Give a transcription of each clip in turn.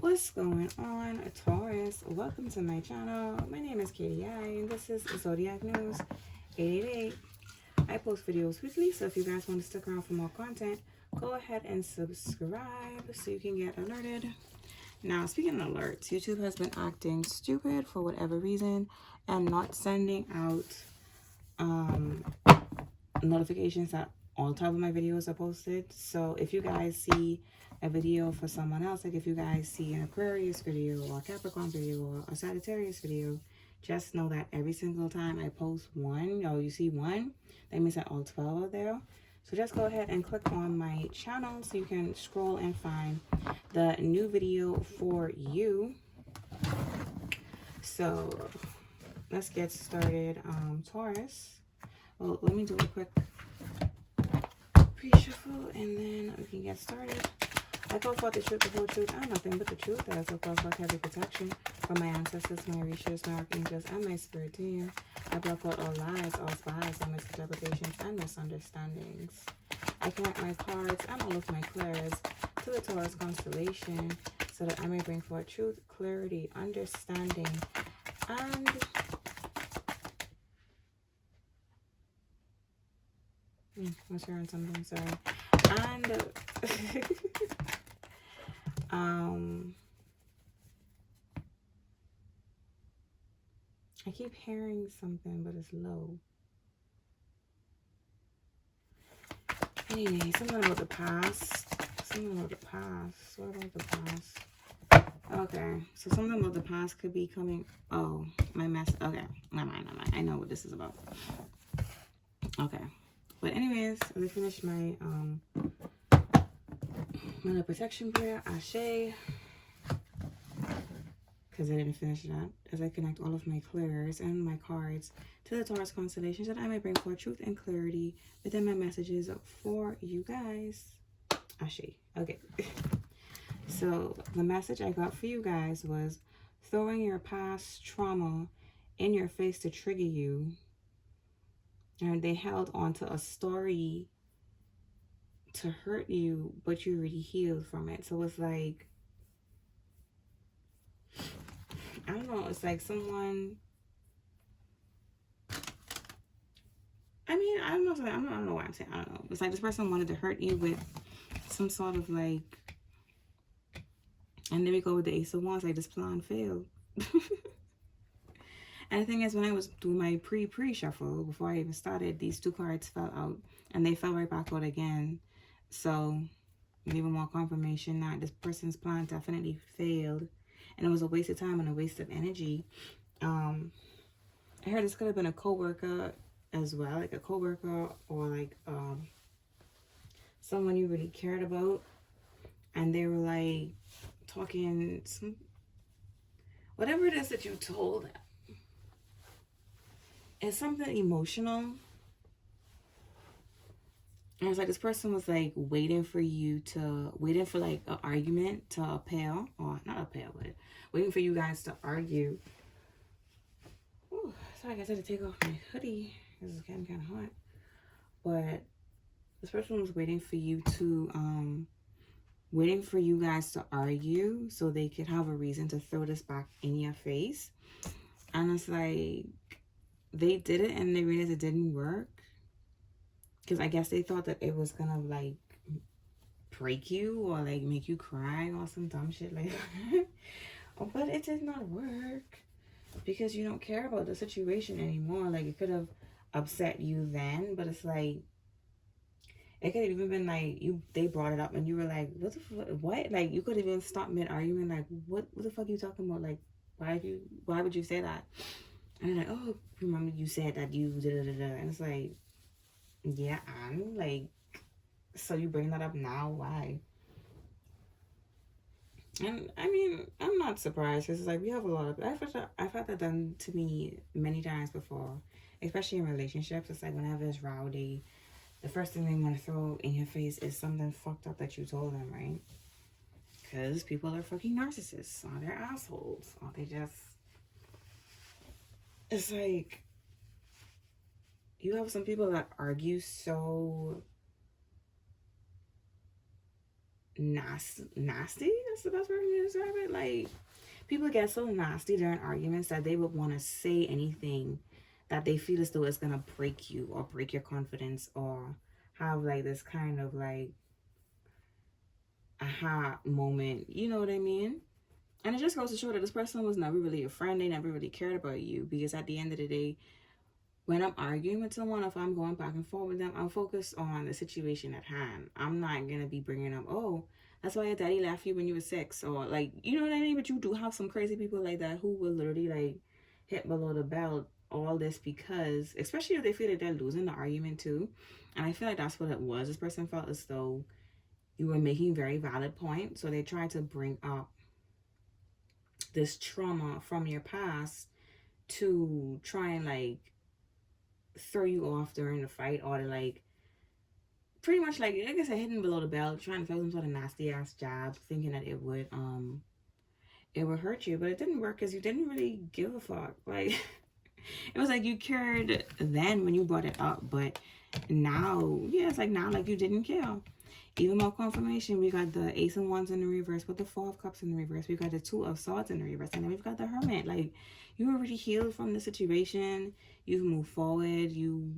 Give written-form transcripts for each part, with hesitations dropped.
What's going on, Taurus? Welcome to my channel. My name is Katie I, and this is Zodiac News 888. I post videos weekly, so if you guys want to stick around for more content, go ahead and subscribe so you can get alerted. Now, speaking of alerts, YouTube has been acting stupid for whatever reason and not sending out notifications that all top of my videos are posted. So if you guys see a video for someone else, like if you guys see an Aquarius video or a Capricorn video or a Sagittarius video, just know that every single time I post one, or you see one, that means that all 12 are there. So just go ahead and click on my channel so you can scroll and find the new video for you. So let's get started. Taurus. Well, let me do a quick pre-shuffle and then we can get started. I call forth the truth, the whole truth, and nothing but the truth. I also call forth heavy protection from my ancestors, my reachers, my archangels, and my spirit team. I block out all lies, all spies, all misinterpretations, and misunderstandings. I connect my cards and all of my clairs to the Taurus constellation so that I may bring forth truth, clarity, understanding, and I was hearing something, sorry. And I keep hearing something, but it's low. Anyway, something about the past. Something about the past. What about the past? Okay, so something about the past could be coming. Oh, my mess. Okay, never mind. I know what this is about. Okay, but anyways, let me finish my my protection prayer, Ashe, because I didn't finish that, as I connect all of my clairs and my cards to the Taurus constellation so that I may bring forth truth and clarity within my messages for you guys. Ashe. Okay. So the message I got for you guys was throwing your past trauma in your face to trigger you. And they held onto a story to hurt you, but you already healed from it. So it's like, I don't know, it's like someone, I mean, I don't know, I don't know what I'm saying, I don't know. It's like this person wanted to hurt you with some sort of like, and then we go with the Ace of Wands, like this plan failed. And the thing is, when I was doing my pre-shuffle, before I even started, these two cards fell out, and they fell right back out again. So, even more confirmation that this person's plan definitely failed, and it was a waste of time and a waste of energy. I heard this could have been a co-worker as well, like a co-worker or like someone you really cared about, and they were like talking some, whatever it is that you told them. It's something emotional. And it's like this person was like waiting for like an argument to appeal, or not appeal, but waiting for you guys to argue. Ooh, sorry guys, I had to take off my hoodie because it's getting kind of hot. But this person was waiting for you guys to argue so they could have a reason to throw this back in your face. And it's like, they did it and they realized it didn't work. Because I guess they thought that it was gonna like break you or like make you cry or some dumb shit like that. But it did not work because you don't care about the situation anymore. Like, it could have upset you then, but it's like, it could have even been like they brought it up and you were like, what the fuck, what? Like, you could have even stopped mid-argument, like, what the fuck are you talking about? Like, why would you say that? And they're like, oh, remember you said that you da-da-da-da. And it's like, yeah, I'm like, so you bring that up now? Why? And I mean, I'm not surprised because it's like, we have a lot of, I've had that done to me many times before, especially in relationships. It's like, whenever it's rowdy, the first thing they want to throw in your face is something fucked up that you told them, right? Because people are fucking narcissists, or they're assholes, or they just, it's like, you have some people that argue so nasty. That's the best word to describe it. Like, people get so nasty during arguments that they would want to say anything that they feel as though it's gonna break you or break your confidence or have like this kind of like aha moment. You know what I mean? And it just goes to show that this person was never really a friend. They never really cared about you, because at the end of the day, when I'm arguing with someone, if I'm going back and forth with them, I'm focused on the situation at hand. I'm not going to be bringing up, oh, that's why your daddy left you when you were 6. Or, like, you know what I mean? But you do have some crazy people like that who will literally, like, hit below the belt. All this because, especially if they feel like they're losing the argument too. And I feel like that's what it was. This person felt as though you were making very valid points. So they tried to bring up this trauma from your past to try and, like, throw you off during the fight, or to, like, pretty much, like I said, hitting below the belt, trying to throw some sort of nasty ass jab, thinking that it would hurt you. But it didn't work because you didn't really give a fuck. Like, it was like you cared then when you brought it up, but now, yeah, it's like now, like, you didn't care. Even more confirmation, we got the Ace of Wands in the reverse with the Four of Cups in the reverse. We got the Two of Swords in the reverse. And then we've got the Hermit. Like, you already healed from the situation. You've moved forward. You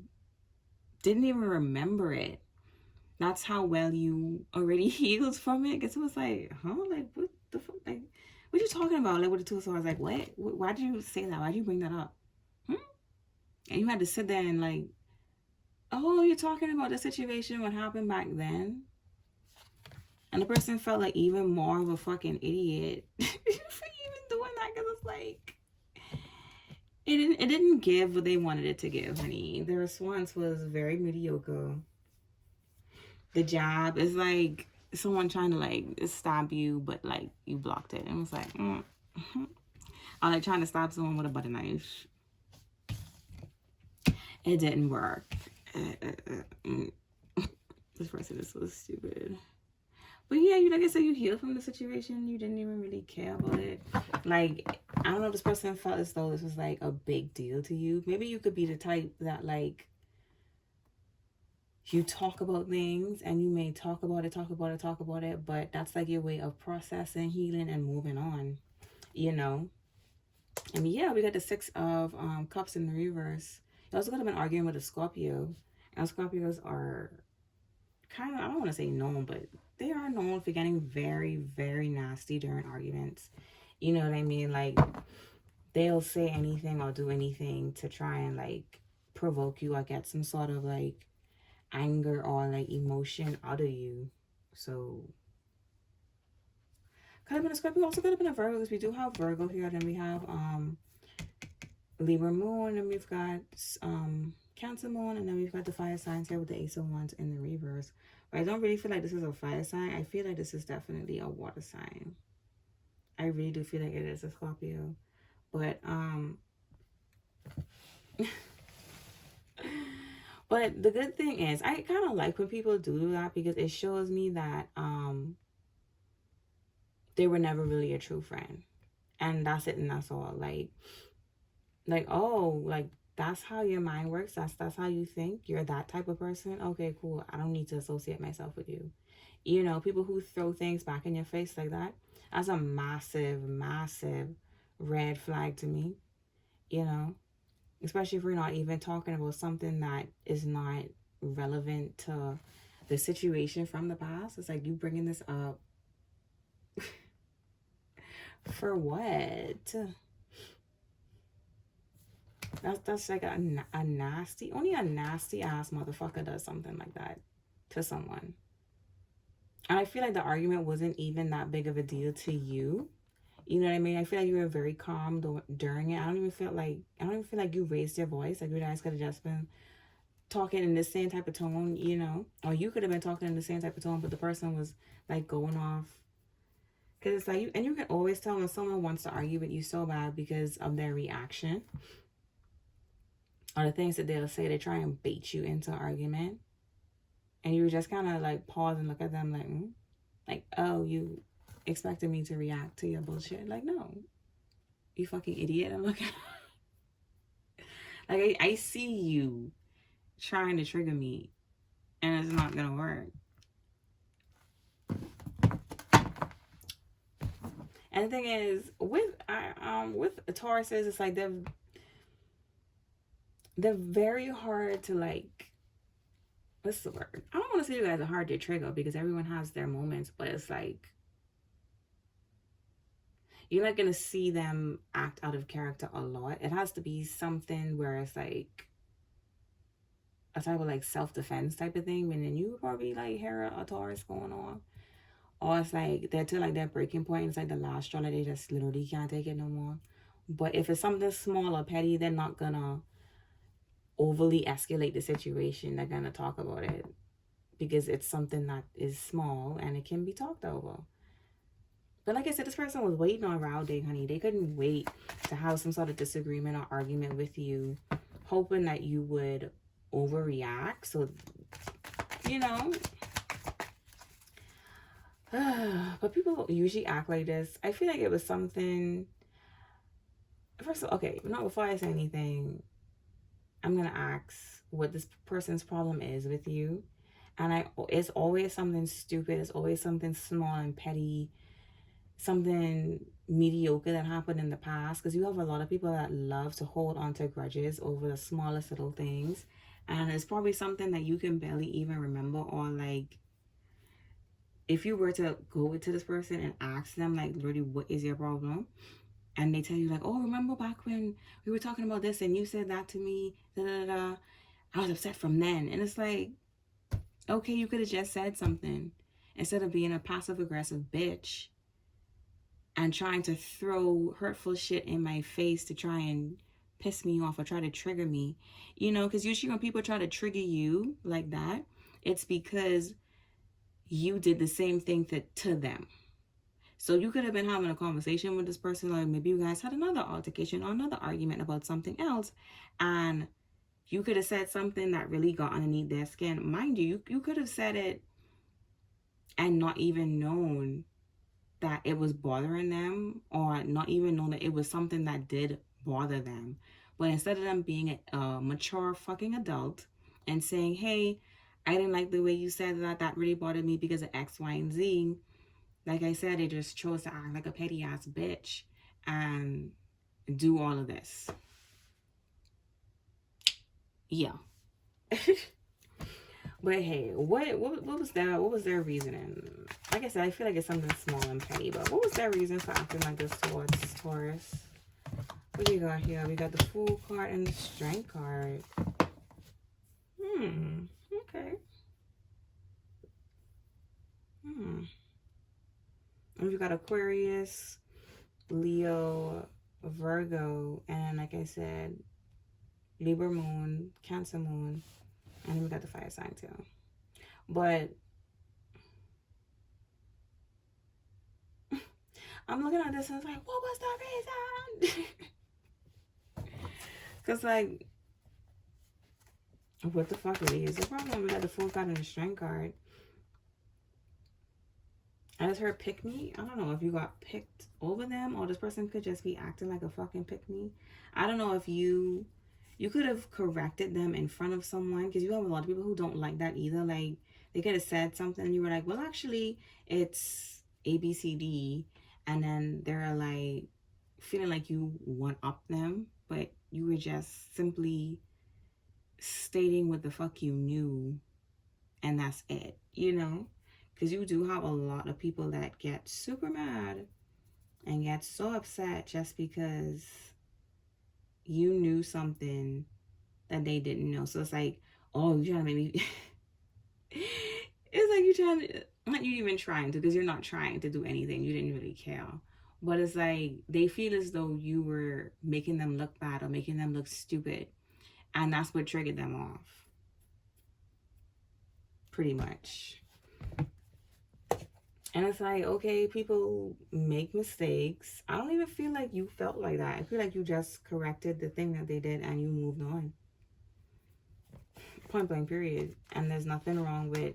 didn't even remember it. That's how well you already healed from it. Because it was like, huh? Like, what the fuck? Like, what are you talking about? Like, with the Two of Swords. Like, what? Why did you say that? Why did you bring that up? And you had to sit there and, like, oh, you're talking about the situation, what happened back then? And the person felt like even more of a fucking idiot for even doing that, because it's like it didn't give what they wanted it to give, honey. The response was very mediocre. The jab is like someone trying to, like, stab you, but, like, you blocked it. And it was like, or like trying to stab someone with a butter knife. It didn't work. This person is so stupid. But yeah, you, like I said, you healed from the situation. You didn't even really care about it. Like, I don't know if this person felt as though this was, like, a big deal to you. Maybe you could be the type that, like, you talk about things and you may talk about it, but that's, like, your way of processing, healing, and moving on, you know? And yeah, we got the Six of Cups in the reverse. You also could have been arguing with a Scorpio. And Scorpios are kind of, I don't want to say known, but they are known for getting very, very nasty during arguments. You know what I mean? Like, they'll say anything or do anything to try and, like, provoke you or get some sort of, like, anger or, like, emotion out of you. So, could have been a Scorpio. Also could have been a Virgo, because we do have Virgo here. Then we have Libra Moon, and we've got Cancer Moon, and then we've got the fire signs here with the Ace of Wands in the reverse. But I don't really feel like this is a fire sign. I feel like this is definitely a water sign. I really do feel like it is a Scorpio. But but the good thing is, I kind of like when people do that, because it shows me that they were never really a true friend. And that's it, and that's all. Like, oh, like, that's how your mind works. That's how you think. You're that type of person. Okay, cool. I don't need to associate myself with you. You know, people who throw things back in your face like that, that's a massive, massive red flag to me. You know, especially if we're not even talking about something that is not relevant to the situation from the past. It's like, you bringing this up for what? That's like a nasty, only a nasty ass motherfucker does something like that to someone. And I feel like the argument wasn't even that big of a deal to you. You know what I mean? I feel like you were very calm during it. I don't even feel like you raised your voice. Like, you guys could have just been talking in the same type of tone, you know? Or you could have been talking in the same type of tone, but the person was, like, going off. Because it's like, and you can always tell when someone wants to argue with you so bad because of their reaction. Or the things that they'll say, they try and bait you into an argument. And you just kind of, like, pause and look at them like, like, oh, you expected me to react to your bullshit? Like, no, you fucking idiot. And look at like, I see you trying to trigger me, and it's not gonna work. And the thing is, with Tauruses, it's like they're very hard to like. What's the word? I don't want to say you guys are hard to trigger because everyone has their moments, but it's like you're not gonna see them act out of character a lot. It has to be something where it's like a type of like self-defense type of thing, and then you probably like hear a Taurus going on. Or it's like they're to like their breaking point. It's like the last straw that they just literally can't take it no more. But if it's something small or petty, they're not gonna overly escalate the situation. They're gonna talk about it because it's something that is small and it can be talked over. But like I said, this person was waiting on Round Day, honey. They couldn't wait to have some sort of disagreement or argument with you, hoping that you would overreact. So, you know. But people usually act like this. I feel like it was something. First of all, okay, no, before I say anything, I'm going to ask what this person's problem is with you. And it's always something stupid. It's always something small and petty, something mediocre that happened in the past. Because you have a lot of people that love to hold on to grudges over the smallest little things. And it's probably something that you can barely even remember, or like, if you were to go to this person and ask them, like, literally, what is your problem? And they tell you, like, oh, remember back when we were talking about this and you said that to me, da da da. I was upset from then. And it's like, okay, you could have just said something instead of being a passive aggressive bitch and trying to throw hurtful shit in my face to try and piss me off or try to trigger me. You know, because usually when people try to trigger you like that, it's because you did the same thing to them. So you could have been having a conversation with this person, like maybe you guys had another altercation or another argument about something else, and you could have said something that really got underneath their skin. Mind you, you could have said it and not even known that it was bothering them, or not even know that it was something that did bother them. But instead of them being a mature fucking adult and saying, hey, I didn't like the way you said that, that really bothered me because of X, Y, and Z. Like I said, they just chose to act like a petty ass bitch and do all of this. Yeah. But hey, what was their reasoning? Like I said, I feel like it's something small and petty, but what was their reason for acting like this towards Taurus? What do you got here? We got the Fool card and the Strength card. Okay. And we got Aquarius, Leo, Virgo, and like I said, Libra moon, Cancer moon, and then we got the fire sign too. But I'm looking at this and it's like, what was the reason? Because like, what the fuck really is the problem? We got the Fool card and the Strength card. I just heard pick me. I don't know if you got picked over them or this person could just be acting like a fucking pick me. I don't know if you could have corrected them in front of someone, because you have a lot of people who don't like that either. Like, they could have said something and you were like, well, actually, it's ABCD. And then they're like feeling like you one up them, but you were just simply stating what the fuck you knew. And that's it, you know? Because you do have a lot of people that get super mad and get so upset just because you knew something that they didn't know. So it's like, oh, you're trying to make me... It's like you're trying to... Not you even trying to, because you're not trying to do anything. You didn't really care. But it's like they feel as though you were making them look bad or making them look stupid. And that's what triggered them off. Pretty much. And it's like, okay, people make mistakes. I don't even feel like you felt like that. I feel like you just corrected the thing that they did and you moved on. Point blank, period. And there's nothing wrong with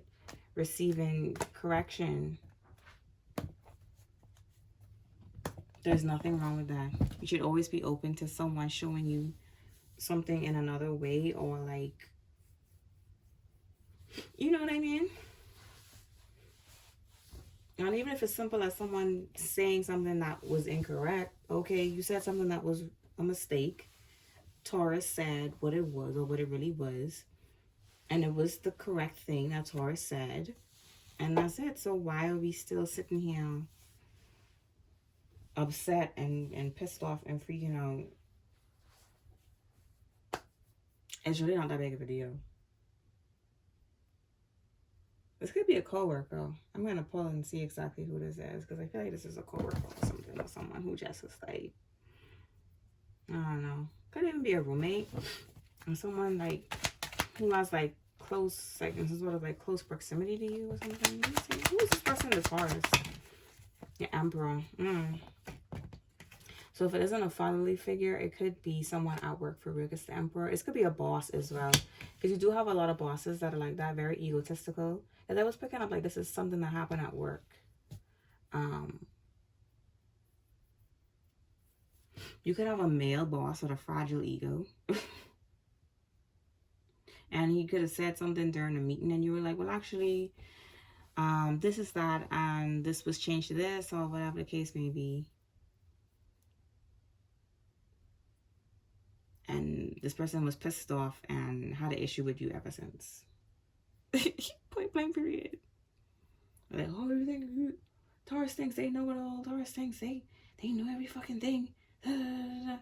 receiving correction. There's nothing wrong with that. You should always be open to someone showing you something in another way, or like, you know what I mean? And even if it's simple as someone saying something that was incorrect, okay, you said something that was a mistake. Taurus said what it was or what it really was, and it was the correct thing that Taurus said, and that's it. So why are we still sitting here upset and pissed off and freaking out? It's really not that big of a deal. This could be a coworker. I'm gonna pull and see exactly who this is because I feel like this is a coworker or something, or someone who just is like, I don't know. Could even be a roommate or someone like who has like close, like in some sort of like close proximity to you or something. Let me see. Who is this person? The Taurus, the Emperor. So if it isn't a fatherly figure, it could be someone at work for real. It's the Emperor. It could be a boss as well. Because you do have a lot of bosses that are like that, very egotistical. And I was picking up like this is something that happened at work. You could have a male boss with a fragile ego. And he could have said something during a meeting and you were like, well, actually, this is that and this was changed to this or whatever the case may be. And this person was pissed off and had an issue with you ever since. Point blank period. Like, oh, everything. Taurus thinks they know it all. Taurus thinks they know every fucking thing. Da, da, da, da.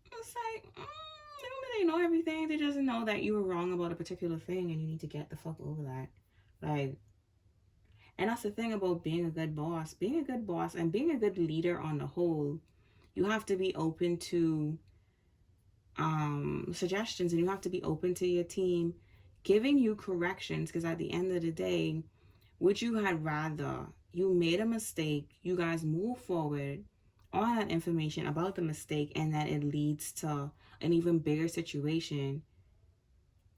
It's like, they don't really know everything. They just know that you were wrong about a particular thing and you need to get the fuck over that. Like, and that's the thing about being a good boss. Being a good boss and being a good leader on the whole, you have to be open to suggestions and you have to be open to your team giving you corrections, because at the end of the day, would you had rather you made a mistake, you guys move forward on that information about the mistake and that it leads to an even bigger situation,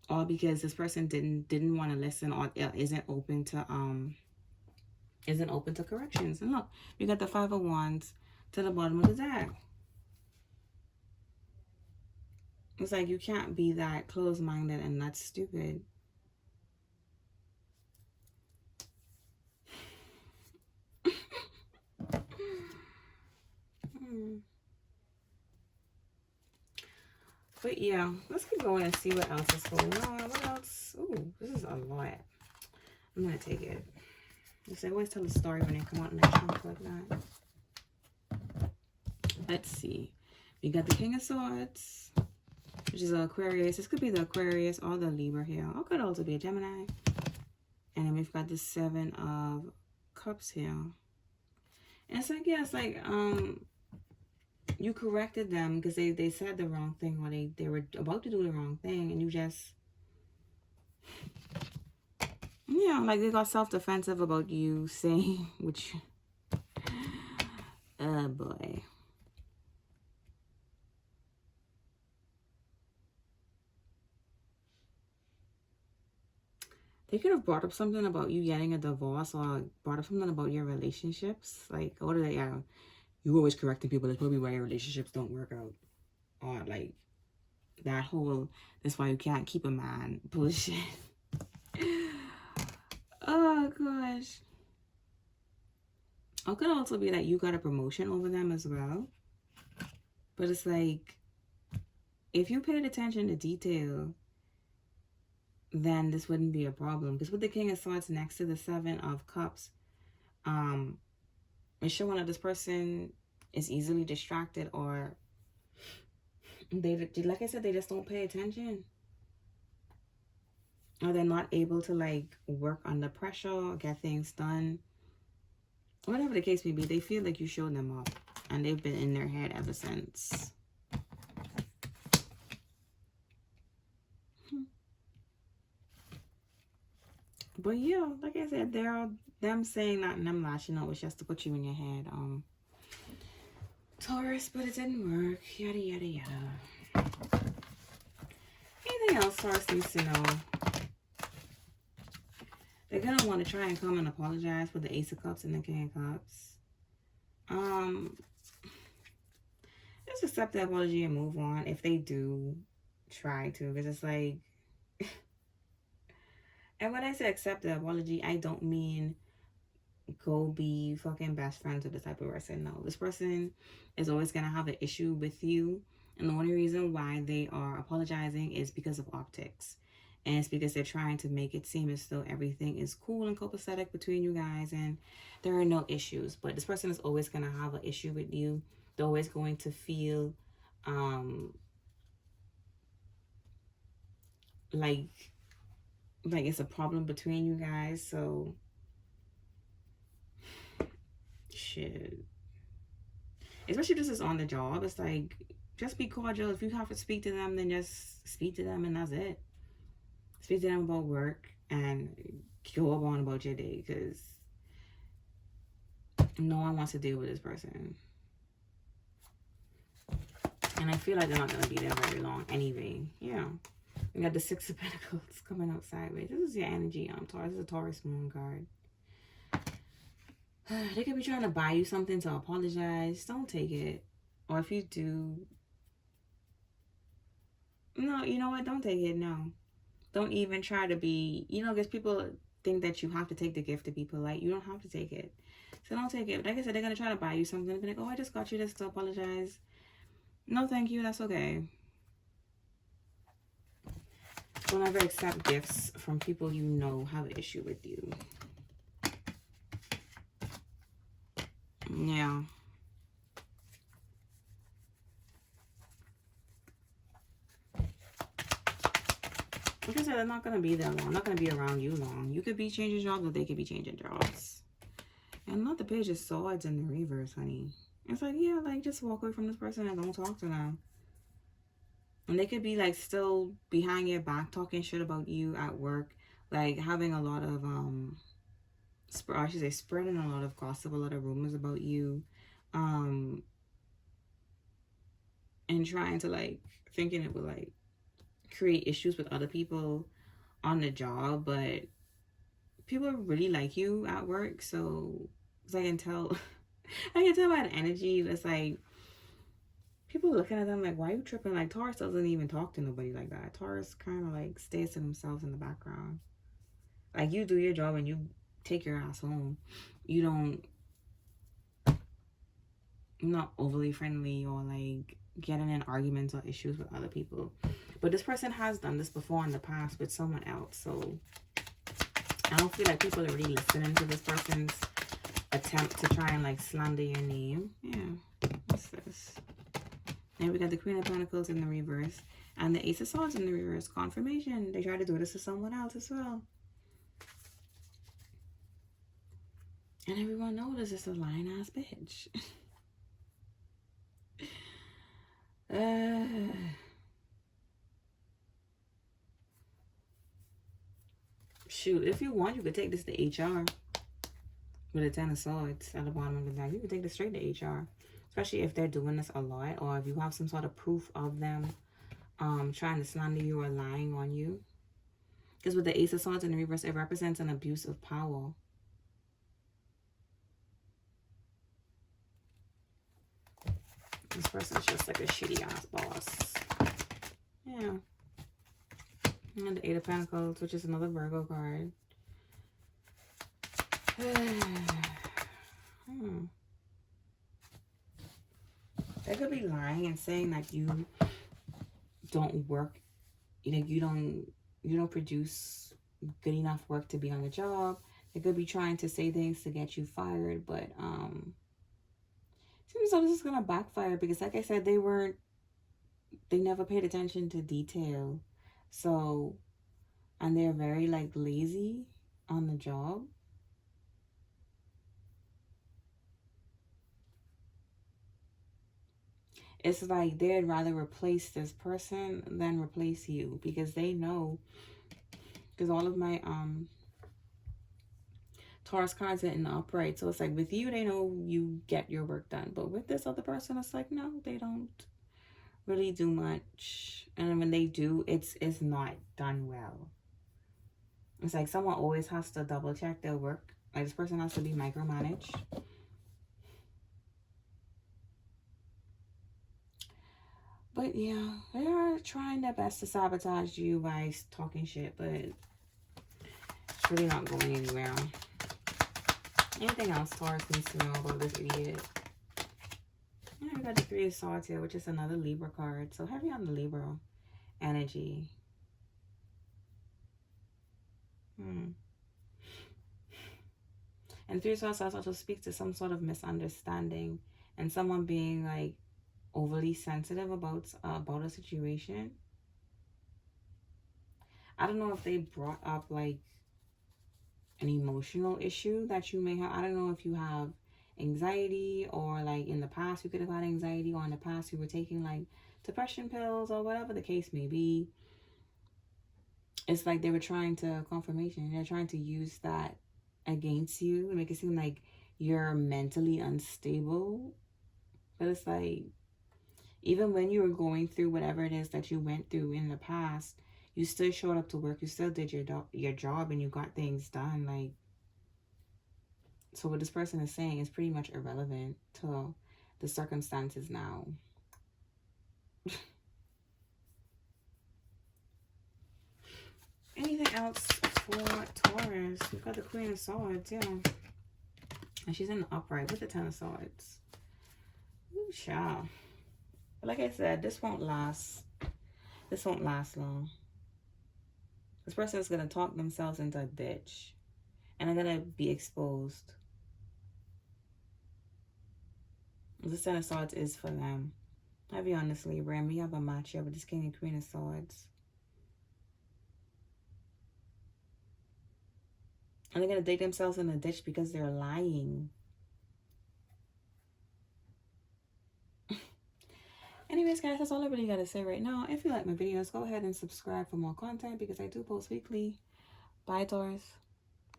all because this person didn't want to listen or isn't open to corrections. And look, you got the 5 of Wands to the bottom of the deck. It's like you can't be that closed-minded and that's stupid. But yeah, let's keep going and see what else is going on. What else? Ooh, this is a lot. I'm gonna take it. They always tell a story when they come out in a chunk like that. Let's see. We got the King of Swords, which is an Aquarius. This could be the Aquarius or the Libra here. Or could also be a Gemini. And then we've got the 7 of Cups here. And it's like, yeah, it's like, you corrected them because they said the wrong thing or they were about to do the wrong thing and you just, yeah, like they got self-defensive about you saying, which, oh boy. They could have brought up something about you getting a divorce or brought up something about your relationships. Like, what are they, you always correcting people. That's probably why your relationships don't work out. Or like, that whole, that's why you can't keep a man bullshit. Oh, gosh. It could also be that you got a promotion over them as well. But it's like, if you paid attention to detail, then this wouldn't be a problem. Because with the King of Swords next to the 7 of Cups, it's showing that this person is easily distracted or they, like I said, they just don't pay attention. Or they're not able to like work under pressure or get things done. Whatever the case may be, they feel like you showed them up and they've been in their head ever since. But yeah, like I said, they're them saying that and them lashing out was just to put you in your head, Taurus, but it didn't work. Yada yada yada. Anything else Taurus needs to know? They're gonna want to try and come and apologize for the Ace of Cups and the King of Cups. Just accept the apology and move on if they do try to, because it's like, and when I say accept the apology, I don't mean go be fucking best friends with this type of person. No, this person is always going to have an issue with you. And the only reason why they are apologizing is because of optics. And it's because they're trying to make it seem as though everything is cool and copacetic between you guys and there are no issues. But this person is always going to have an issue with you. They're always going to feel like it's a problem between you guys. So shit, especially this is on the job, it's like, just be cordial. If you have to speak to them, then just speak to them and that's it. Speak to them about work and go on about your day, because no one wants to deal with this person. And I feel like they're not going to be there very long anyway. Yeah. We got the Six of Pentacles coming out sideways. This is your energy, Taurus. This is a Taurus moon card. They could be trying to buy you something to apologize. Don't take it. Or if you do, no, you know what? Don't take it. No. Don't even try to be, because people think that you have to take the gift to be polite. You don't have to take it. So don't take it. Like I said, they're going to try to buy you something. They're like, oh, I just got you this to apologize. No, thank you. That's okay. Don't ever accept gifts from people you know have an issue with you. Yeah. Like I said, they're not going to be there long. Not going to be around you long. You could be changing jobs, or they could be changing jobs. And not the Page of Swords in the reverse, honey. It's like, yeah, like, just walk away from this person and don't talk to them. And they could be, like, still behind your back talking shit about you at work. Like, having a lot of, I should say, spreading a lot of gossip, a lot of rumors about you. And trying to, like, thinking it would, like, create issues with other people on the job. But people really like you at work. So, as I can tell, I can tell by the energy. It's like, people looking at them like, why are you tripping? Like, Taurus doesn't even talk to nobody like that. Taurus kind of like stays to themselves in the background. Like, you do your job and you take your ass home. You don't, not overly friendly or like getting in arguments or issues with other people. But this person has done this before in the past with someone else. So I don't feel like people are really listening to this person's attempt to try and like slander your name. Yeah. What's this? And we got the Queen of Pentacles in the reverse and the Ace of Swords in the reverse. Confirmation. They try to do this to someone else as well. And everyone knows this is a lying ass bitch. Shoot, if you want, you could take this to HR. With a Ten of Swords at the bottom of the deck. You could take this straight to HR. Especially if they're doing this a lot, or if you have some sort of proof of them trying to slander you or lying on you. Because with the Ace of Swords in the reverse, it represents an abuse of power. This person's just like a shitty ass boss. Yeah. And the Eight of Pentacles, which is another Virgo card. They could be lying and saying that you don't work, you don't produce good enough work to be on the job. They could be trying to say things to get you fired, but seems like this is gonna backfire because, like I said, they never paid attention to detail. So, and they're very like lazy on the job. It's like they'd rather replace this person than replace you, because they know, because all of my Taurus cards are in the upright. So it's like with you, they know you get your work done. But with this other person, it's like, no, they don't really do much. And when they do, it's not done well. It's like someone always has to double check their work. Like, this person has to be micromanaged. But yeah, they are trying their best to sabotage you by talking shit, but it's really not going anywhere. Anything else Taurus needs to know about this idiot? Yeah, we got the Three of Swords here, which is another Libra card. So heavy on the Libra energy. And Three of Swords also speaks to some sort of misunderstanding and someone being like overly sensitive about a situation. I don't know if they brought up like an emotional issue that you may have. I don't know if you have anxiety, or like in the past you could have had anxiety, or in the past you were taking like depression pills, or whatever the case may be. It's like they were trying to confirmation. They're trying to use that against you and make it seem like you're mentally unstable. But it's like, even when you were going through whatever it is that you went through in the past, you still showed up to work. You still did your job, and you got things done. Like, so what this person is saying is pretty much irrelevant to the circumstances now. Anything else for Taurus? We've got the Queen of Swords, yeah. And she's in the upright with the Ten of Swords. Ooh, child. But like I said, this won't last. This won't last long. This person is going to talk themselves into a ditch. And they're going to be exposed. This Ten of Swords is for them. Heavy on this Libra. And we have a match here with this King and Queen of Swords. And they're going to dig themselves in a ditch because they're lying. Anyways, guys, that's all I really got to say right now. If you like my videos, go ahead and subscribe for more content because I do post weekly. Bye, Taurus.